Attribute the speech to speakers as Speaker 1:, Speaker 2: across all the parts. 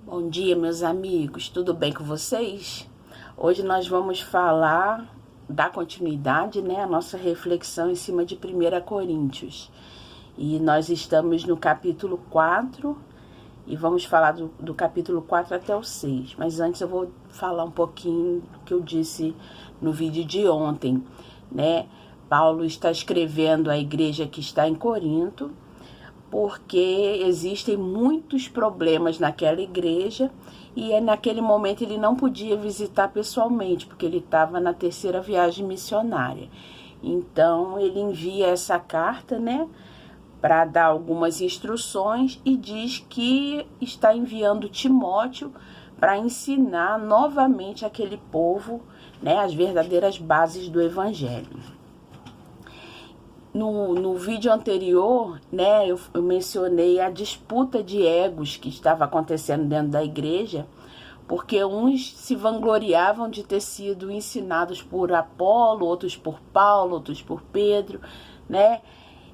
Speaker 1: Bom dia, meus amigos, tudo bem com vocês? Hoje nós vamos falar, dar continuidade, à nossa reflexão em cima de 1 Coríntios. E nós estamos no capítulo 4 e vamos falar do capítulo 4 até o 6. Mas antes eu vou falar um pouquinho do que eu disse no vídeo de ontem, Paulo está escrevendo à igreja que está em Corinto, porque existem muitos problemas naquela igreja e naquele momento ele não podia visitar pessoalmente, porque ele estava na 3ª viagem missionária. Então ele envia essa carta, para dar algumas instruções e diz que está enviando Timóteo para ensinar novamente aquele povo, as verdadeiras bases do evangelho. No vídeo anterior, eu mencionei a disputa de egos que estava acontecendo dentro da igreja, porque uns se vangloriavam de ter sido ensinados por Apolo, outros por Paulo, outros por Pedro,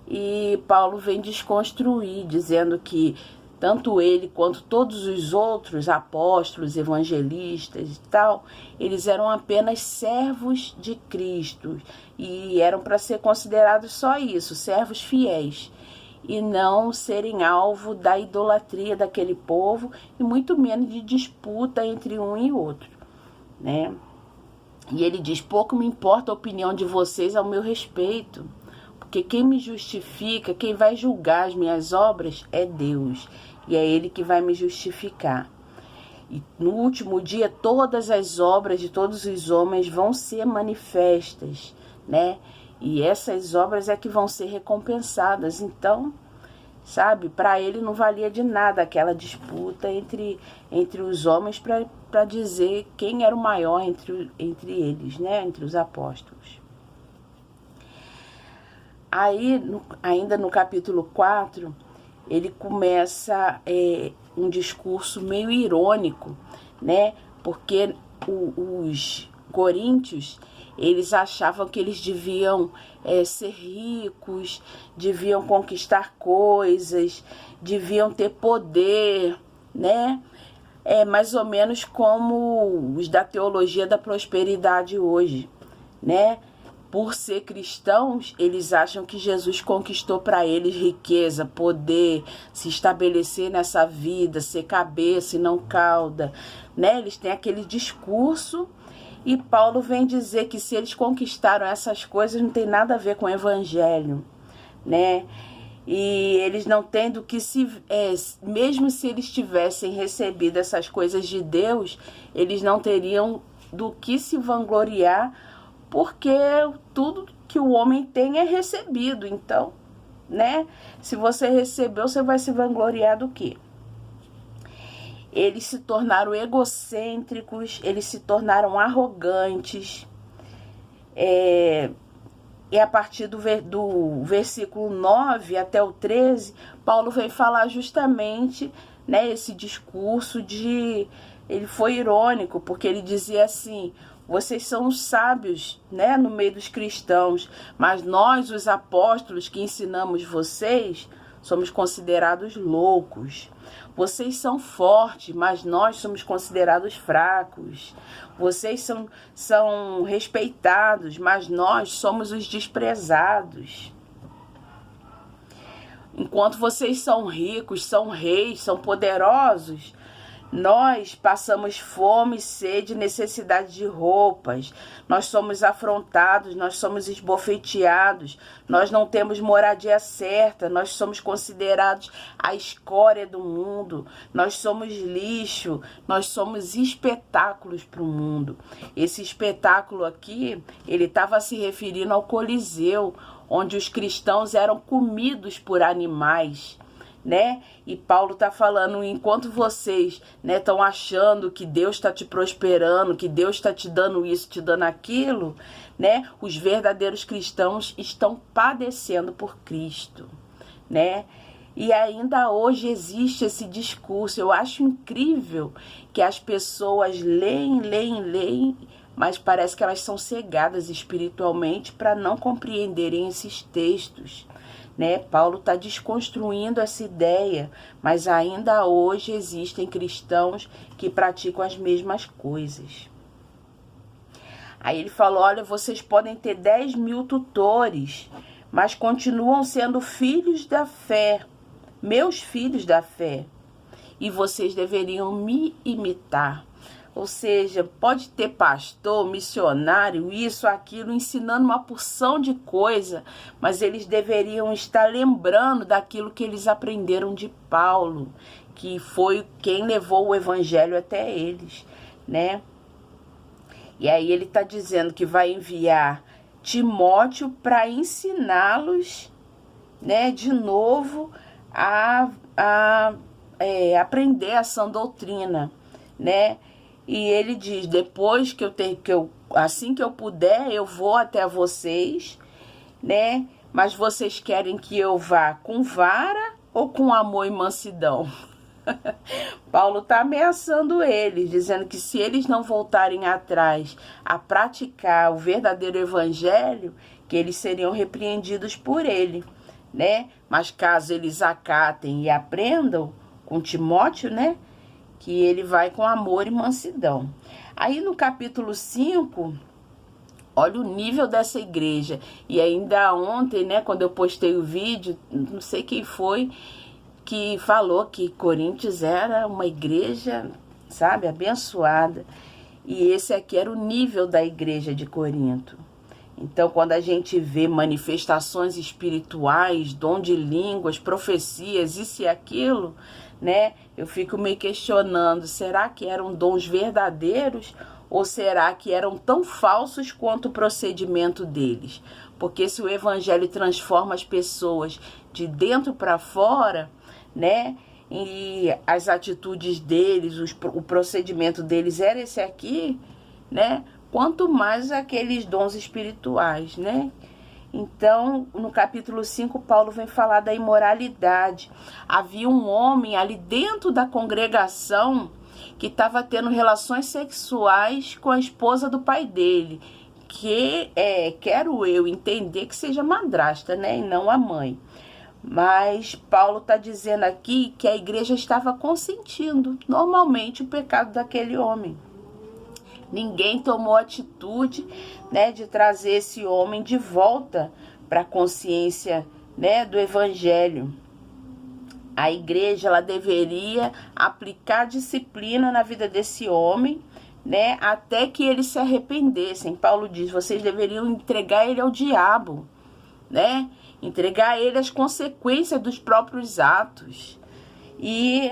Speaker 1: E Paulo vem desconstruir, dizendo que tanto ele quanto todos os outros apóstolos, evangelistas e tal, eles eram apenas servos de Cristo e eram para ser considerados só isso, servos fiéis, e não serem alvo da idolatria daquele povo e muito menos de disputa entre um e outro, E ele diz: pouco me importa a opinião de vocês ao meu respeito, porque quem me justifica, quem vai julgar as minhas obras é Deus, e é Ele que vai me justificar. E no último dia, todas as obras de todos os homens vão ser manifestas, E essas obras é que vão ser recompensadas. Então, para ele não valia de nada aquela disputa entre os homens para dizer quem era o maior entre eles, entre os apóstolos. Aí, ainda no capítulo 4, ele começa um discurso meio irônico, Porque os coríntios, eles achavam que eles deviam ser ricos, deviam conquistar coisas, deviam ter poder, É mais ou menos como os da teologia da prosperidade hoje, Por ser cristãos, eles acham que Jesus conquistou para eles riqueza, poder, se estabelecer nessa vida, ser cabeça e não cauda, Eles têm aquele discurso e Paulo vem dizer que se eles conquistaram essas coisas não tem nada a ver com o evangelho, E eles não têm do que mesmo se eles tivessem recebido essas coisas de Deus, eles não teriam do que se vangloriar, porque tudo que o homem tem é recebido. Então, se você recebeu, você vai se vangloriar do quê? Eles se tornaram egocêntricos, eles se tornaram arrogantes. E a partir do versículo 9 até o 13, Paulo vem falar justamente, esse discurso ele foi irônico, porque ele dizia assim: vocês são os sábios, no meio dos cristãos, mas nós, os apóstolos que ensinamos vocês, somos considerados loucos. Vocês são fortes, mas nós somos considerados fracos. Vocês são respeitados, mas nós somos os desprezados. Enquanto vocês são ricos, são reis, são poderosos, nós passamos fome, sede, necessidade de roupas, nós somos afrontados, nós somos esbofeteados, nós não temos moradia certa, nós somos considerados a escória do mundo, nós somos lixo, nós somos espetáculos para o mundo. Esse espetáculo aqui, ele estava se referindo ao Coliseu, onde os cristãos eram comidos por animais, E Paulo está falando: enquanto vocês estão achando que Deus está te prosperando, que Deus está te dando isso, te dando aquilo, os verdadeiros cristãos estão padecendo por Cristo, E ainda hoje existe esse discurso. Eu acho incrível que as pessoas leem, mas parece que elas são cegadas espiritualmente para não compreenderem esses textos, né? Paulo está desconstruindo essa ideia, mas ainda hoje existem cristãos que praticam as mesmas coisas. Aí ele falou, olha, vocês podem ter 10.000 tutores, mas continuam sendo filhos da fé, meus filhos da fé, e vocês deveriam me imitar. Ou seja, pode ter pastor, missionário, isso, aquilo, ensinando uma porção de coisa, mas eles deveriam estar lembrando daquilo que eles aprenderam de Paulo, que foi quem levou o evangelho até eles, né? E aí ele está dizendo que vai enviar Timóteo para ensiná-los, né, de novo a aprender a sã doutrina, né? E ele diz, depois assim que eu puder, eu vou até vocês, né? Mas vocês querem que eu vá com vara ou com amor e mansidão? Paulo está ameaçando eles, dizendo que se eles não voltarem atrás a praticar o verdadeiro evangelho, que eles seriam repreendidos por ele, né? Mas caso eles acatem e aprendam com Timóteo, né? Que ele vai com amor e mansidão. Aí no capítulo 5, olha o nível dessa igreja. E ainda ontem, né, quando eu postei o vídeo, não sei quem foi, que falou que Coríntios era uma igreja, sabe, abençoada. E esse aqui era o nível da igreja de Corinto. Então, quando a gente vê manifestações espirituais, dom de línguas, profecias, isso e aquilo, né? Eu fico me questionando, será que eram dons verdadeiros ou será que eram tão falsos quanto o procedimento deles? Porque se o evangelho transforma as pessoas de dentro para fora, né? E as atitudes deles, o procedimento deles era esse aqui, né? Quanto mais aqueles dons espirituais, né? Então, no capítulo 5, Paulo vem falar da imoralidade. Havia um homem ali dentro da congregação que estava tendo relações sexuais com a esposa do pai dele, que quero eu entender que seja madrasta, né? E não a mãe. Mas Paulo está dizendo aqui que a igreja estava consentindo normalmente o pecado daquele homem. Ninguém tomou atitude, né, de trazer esse homem de volta para a consciência, né, do evangelho. A igreja ela deveria aplicar disciplina na vida desse homem, né, até que eles se arrependessem. Paulo diz, vocês deveriam entregar ele ao diabo, né? Entregar ele as consequências dos próprios atos. E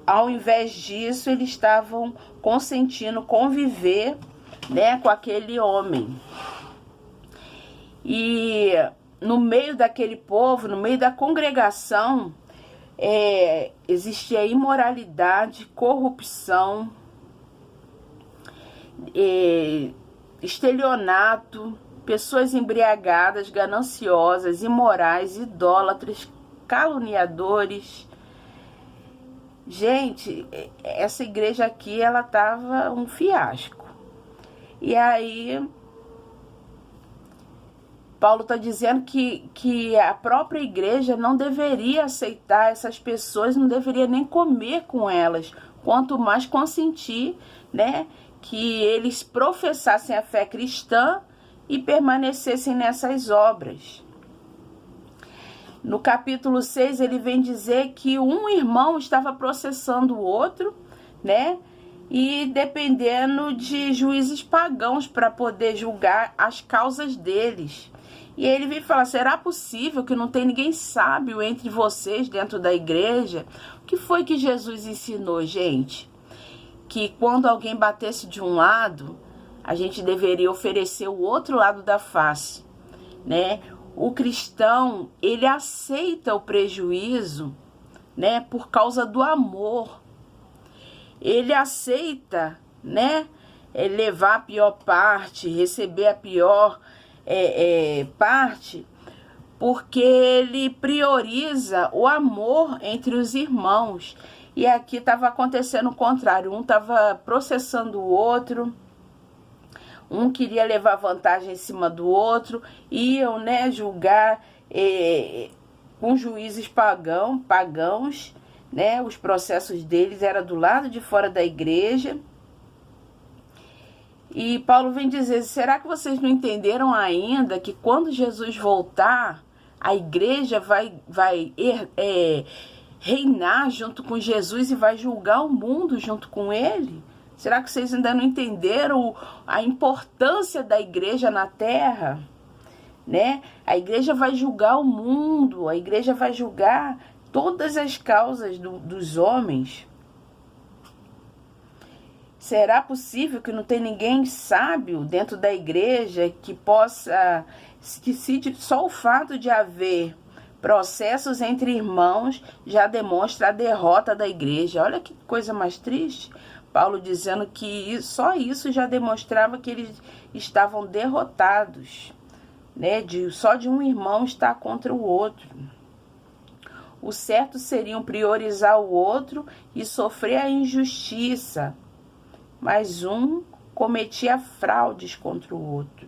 Speaker 1: ao invés disso, eles estavam consentindo conviver, né, com aquele homem. E no meio daquele povo, no meio da congregação, existia imoralidade, corrupção, estelionato, pessoas embriagadas, gananciosas, imorais, idólatras, caluniadores. Gente, essa igreja aqui, ela tava um fiasco. E aí, Paulo está dizendo que a própria igreja não deveria aceitar essas pessoas, não deveria nem comer com elas, quanto mais consentir, né, que eles professassem a fé cristã e permanecessem nessas obras. No capítulo 6, ele vem dizer que um irmão estava processando o outro, né? E dependendo de juízes pagãos para poder julgar as causas deles. E ele vem falar, será possível que não tem ninguém sábio entre vocês dentro da igreja? O que foi que Jesus ensinou, gente? Que quando alguém batesse de um lado, a gente deveria oferecer o outro lado da face, né? O cristão, ele aceita o prejuízo, né, por causa do amor. Ele aceita, né, levar a pior parte, receber a pior parte, porque ele prioriza o amor entre os irmãos. E aqui estava acontecendo o contrário, um estava processando o outro, um queria levar vantagem em cima do outro, iam, né, julgar com juízes pagãos, né? Os processos deles eram do lado de fora da igreja. E Paulo vem dizer, será que vocês não entenderam ainda que quando Jesus voltar, a igreja vai reinar junto com Jesus e vai julgar o mundo junto com ele? Será que vocês ainda não entenderam a importância da igreja na terra? Né? A igreja vai julgar o mundo, a igreja vai julgar todas as causas dos homens. Será possível que não tem ninguém sábio dentro da igreja que possa, que só o fato de haver processos entre irmãos já demonstra a derrota da igreja? Olha que coisa mais triste. Paulo dizendo que só isso já demonstrava que eles estavam derrotados, né? Só de um irmão estar contra o outro. O certo seria priorizar o outro e sofrer a injustiça, mas um cometia fraudes contra o outro.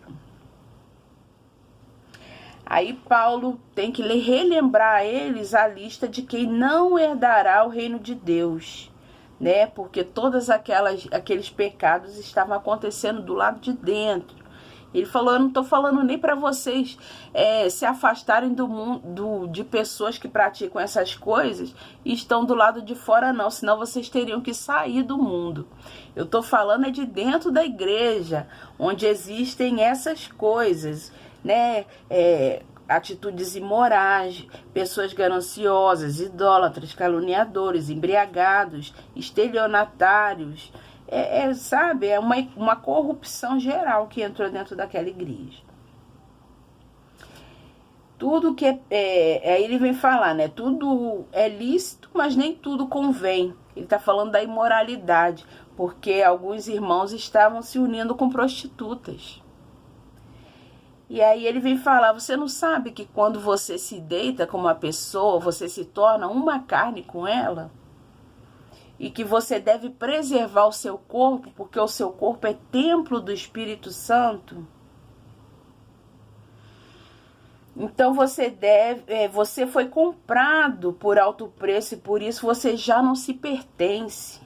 Speaker 1: Aí Paulo tem que relembrar a eles a lista de quem não herdará o reino de Deus, né? Porque todos aqueles pecados estavam acontecendo do lado de dentro. Ele falou, eu não estou falando nem para vocês se afastarem do mundo, de pessoas que praticam essas coisas e estão do lado de fora, não. Senão vocês teriam que sair do mundo. Eu estou falando de dentro da igreja, onde existem essas coisas, né? Atitudes imorais, pessoas gananciosas, idólatras, caluniadores, embriagados, estelionatários. Sabe, é uma corrupção geral que entrou dentro daquela igreja. Tudo que aí ele vem falar, né? Tudo é lícito, mas nem tudo convém. Ele está falando da imoralidade, porque alguns irmãos estavam se unindo com prostitutas. E aí ele vem falar, você não sabe que quando você se deita com uma pessoa, você se torna uma carne com ela? E que você deve preservar o seu corpo, porque o seu corpo é templo do Espírito Santo. Então você foi comprado por alto preço e por isso você já não se pertence.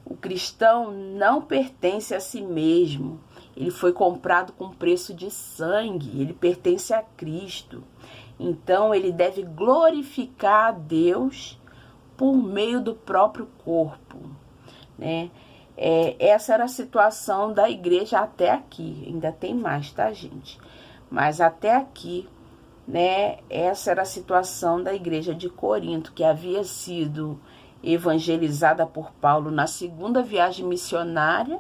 Speaker 1: O cristão não pertence a si mesmo. Ele foi comprado com preço de sangue. Ele pertence a Cristo. Então ele deve glorificar a Deus por meio do próprio corpo, né? Essa era a situação da igreja até aqui. Ainda tem mais, tá, gente? Mas até aqui, né? Essa era a situação da igreja de Corinto, que havia sido evangelizada por Paulo na segunda viagem missionária.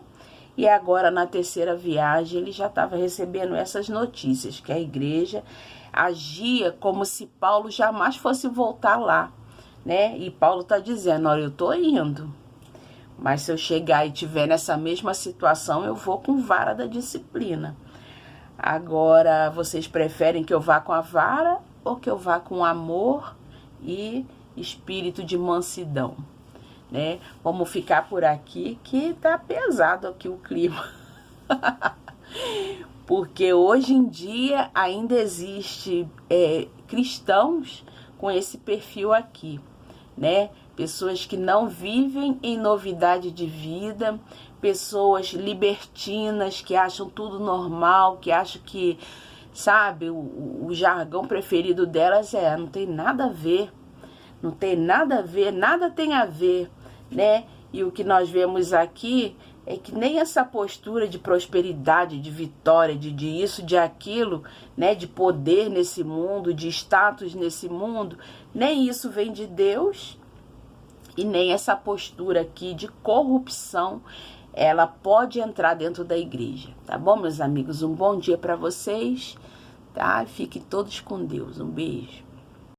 Speaker 1: E agora, na terceira viagem, ele já estava recebendo essas notícias, que a igreja agia como se Paulo jamais fosse voltar lá, né? E Paulo está dizendo, olha, eu estou indo, mas se eu chegar e tiver nessa mesma situação, eu vou com vara da disciplina. Agora, vocês preferem que eu vá com a vara ou que eu vá com amor e espírito de mansidão? Né? Vamos ficar por aqui que tá pesado aqui o clima. Porque hoje em dia ainda existe cristãos com esse perfil aqui, né? Pessoas que não vivem em novidade de vida, pessoas libertinas que acham tudo normal, que acham que, sabe, o jargão preferido delas não tem nada a ver, não tem nada a ver, nada tem a ver, né? E o que nós vemos aqui é que nem essa postura de prosperidade, de vitória, de isso, de aquilo, né? De poder nesse mundo, de status nesse mundo, nem isso vem de Deus e nem essa postura aqui de corrupção, ela pode entrar dentro da igreja, tá bom, meus amigos? Um bom dia para vocês, tá? Fiquem todos com Deus, um beijo.